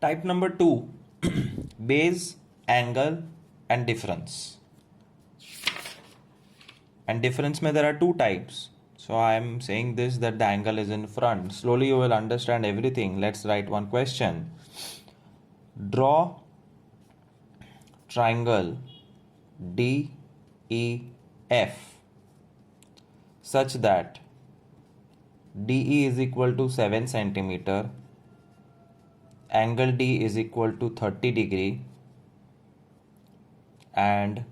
Type number 2, base, angle and difference. And difference mein there are two types. So I am saying this that the angle is in front. Slowly you will understand everything. Let's write one question. Draw triangle DEF such that DE is equal to 7 centimeter, angle D is equal to 30 degree and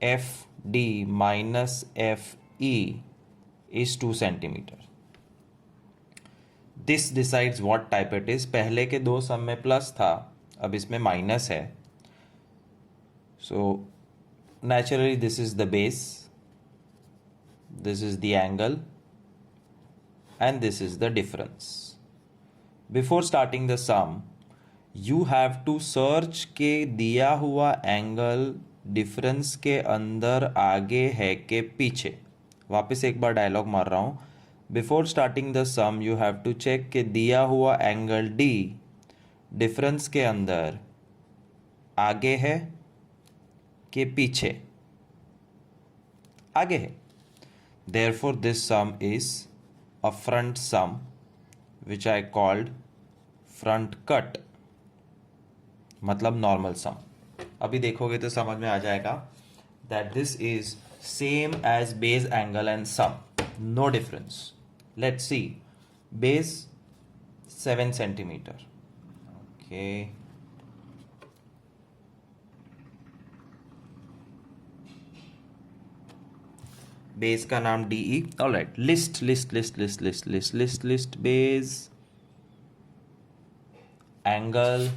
FD minus FE is 2 centimeter. This decides what type it is. पहले के दो सम में plus था, अब इसमें minus है. So naturally this is the base, this is the angle and this is the difference. Before starting the sum, you have to search के दिया हुआ एंगल डिफरेंस के अंदर आगे है के पीछे. वापस एक बार डायलॉग मार रहा हूँ. Before starting the sum you have to check के दिया हुआ एंगल डी डिफरेंस के अंदर आगे है के पीछे. आगे है. Therefore this sum is a front sum which I called front cut, मतलब नॉर्मल सम. अभी देखोगे तो समझ में आ जाएगा that this is same as base, angle and sum, no difference. Let's see. Base 7 centimeter. Okay. Base का नाम DE. All right. List list list list list list list list base, angle,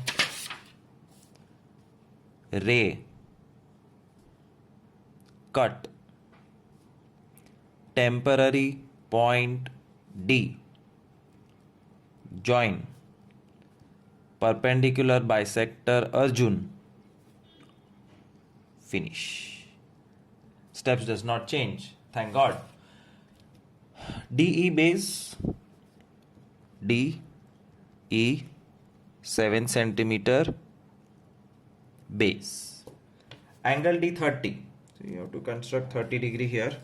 ray, cut, temporary point D, join, perpendicular bisector Arjun, finish. Steps does not change. Thank God. DE base, DE 7 centimeter base. Angle D 30. So you have to construct 30 degree here.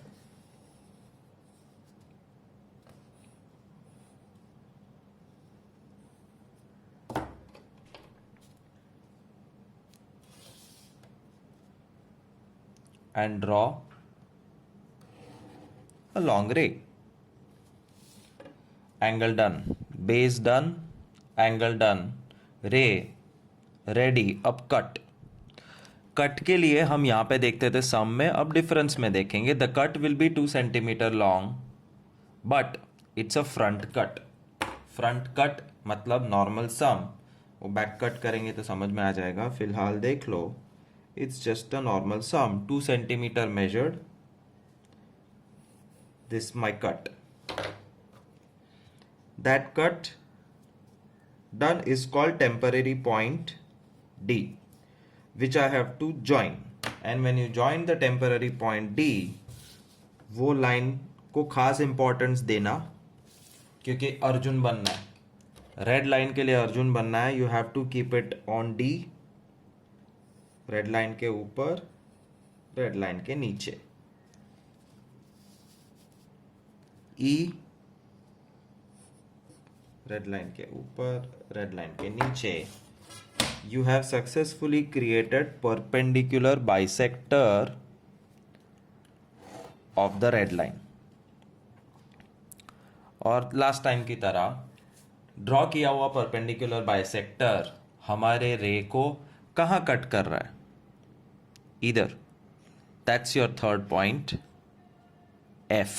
And draw a long ray. Angle done, base done, angle done, ray ready. अब cut. Cut के लिए हम यहाँ पे देखते थे सम में, अब डिफरेंस में देखेंगे. The cut will be 2 centimetre long but it's a front cut. Front cut मतलब नॉर्मल सम. वो बैक कट करेंगे तो समझ में आ जाएगा. फिलहाल देख लो. It's just a normal sum. 2 centimeter measured. This my cut. That cut done is called temporary point D, which I have to join. And when you join the temporary point D, वो line को खास importance देना क्योंकि अर्जुन बनना है. Red line के लिए अर्जुन बनना है. You have to keep it on D. Red line के ऊपर, रेड लाइन के नीचे. E रेड लाइन के ऊपर, रेड लाइन के नीचे. You have successfully created perpendicular bisector of the red line. और लास्ट टाइम की तरह ड्रॉ किया हुआ परपेंडिकुलर बाइसेक्टर हमारे रे को कहाँ कट कर रहा है? Either. That's your third point, F,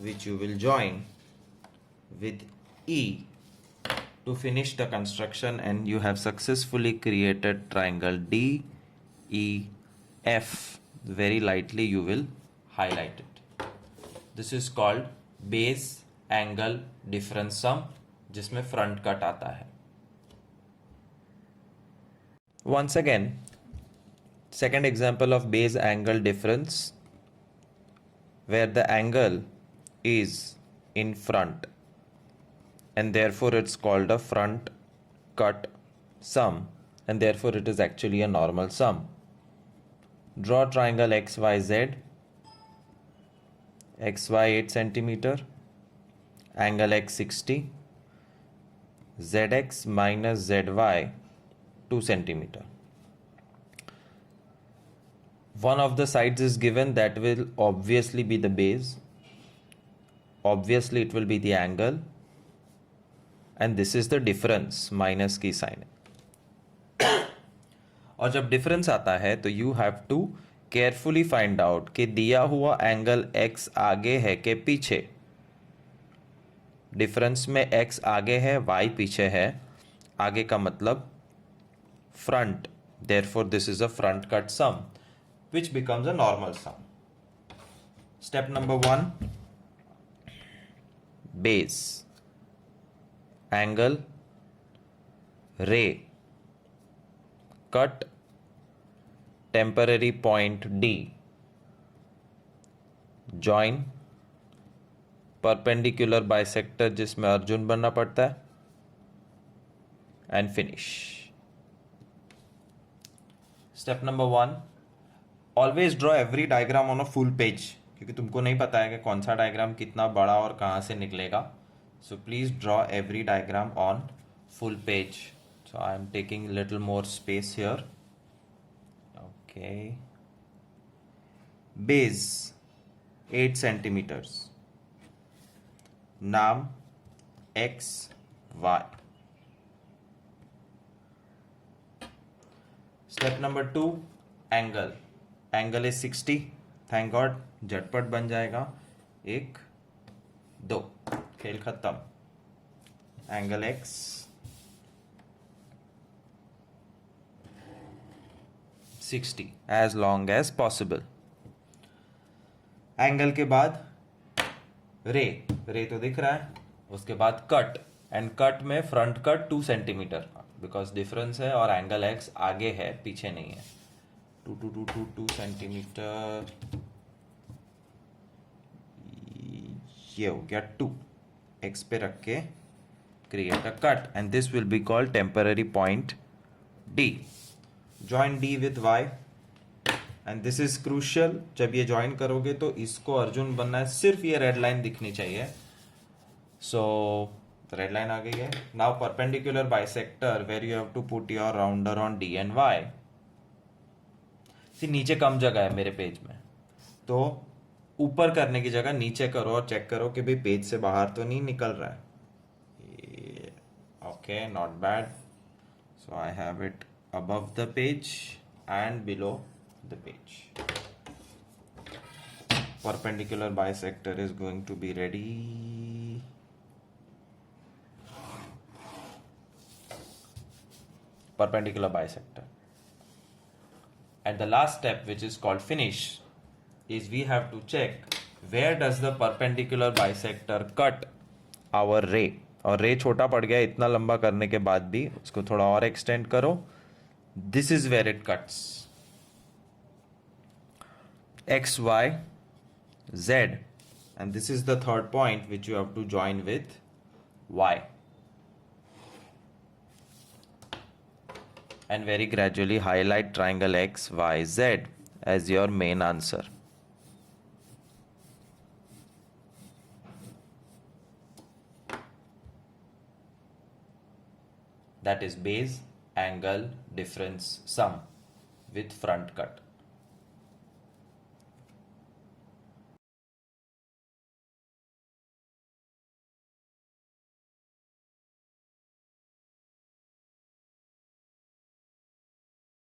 which you will join with E to finish the construction, and you have successfully created triangle DEF. Very lightly you will highlight it. This is called base angle difference sum, जिसमें front cut आता है. Once again, second example of base angle difference where the angle is in front and therefore it's called a front cut sum, and therefore it is actually a normal sum. Draw triangle XYZ, XY 8 centimeter, angle X 60, ZX minus ZY 2 centimeter. One of the sides is given, that will obviously be the base. Obviously it will be the angle, and this is the difference, minus की sign है. और जब difference आता है तो you have to carefully find out कि दिया हुआ एंगल x आगे है कि पीछे. डिफरेंस में x आगे है, y पीछे है. आगे का मतलब front, therefore this is a front cut sum which becomes a normal sum. Step number 1, base, angle, ray, cut temporary point D, join perpendicular bisector जिसमें अर्जुन बनना पड़ता है, and finish. Step number 1, always draw every diagram on a full page, क्योंकि तुमको नहीं पता है कि कौन सा डायग्राम कितना बड़ा और कहाँ से निकलेगा. So please draw every diagram on full page. So I am taking little more space here. Okay. Base 8 centimeters. Naam X Y. Step number 2, angle. Angle is 60. Thank God झटपट बन जाएगा. 1 2, खेल खत्म. Angle X 60 as long as possible. Angle के बाद रे तो दिख रहा है. उसके बाद कट, एंड कट में front cut 2 centimetre, because difference है और एंगल एक्स आगे है पीछे नहीं है. 2 सेंटीमीटर, ये हो गया 2. एक्स पे रख के create a cut, and this will be called temporary point D. Join D with Y, and this is crucial. जब ये join करोगे तो इसको अर्जुन बनना है, सिर्फ ये रेड लाइन दिखनी चाहिए. So रेड लाइन आ गई है. Now perpendicular bisector where you have to put your rounder on D and Y. See, नीचे कम जगह है मेरे पेज में, तो ऊपर करने की जगह नीचे करो और चेक करो कि भाई पेज से बाहर तो नहीं निकल रहा है. Okay, not bad. So I have it above the page and below the page. Perpendicular bisector is going to be ready. Perpendicular bisector. And the last step, which is called finish, is we have to check where does the perpendicular bisector cut our ray. और रे छोटा पड़ गया, इतना लंबा करने के बाद भी उसको थोड़ा और एक्सटेंड करो. This is where it cuts. X Y Z, and this is the third point which you have to join with Y. And very gradually highlight triangle X Y Z as your main answer. That is base, angle, difference, sum with front cut.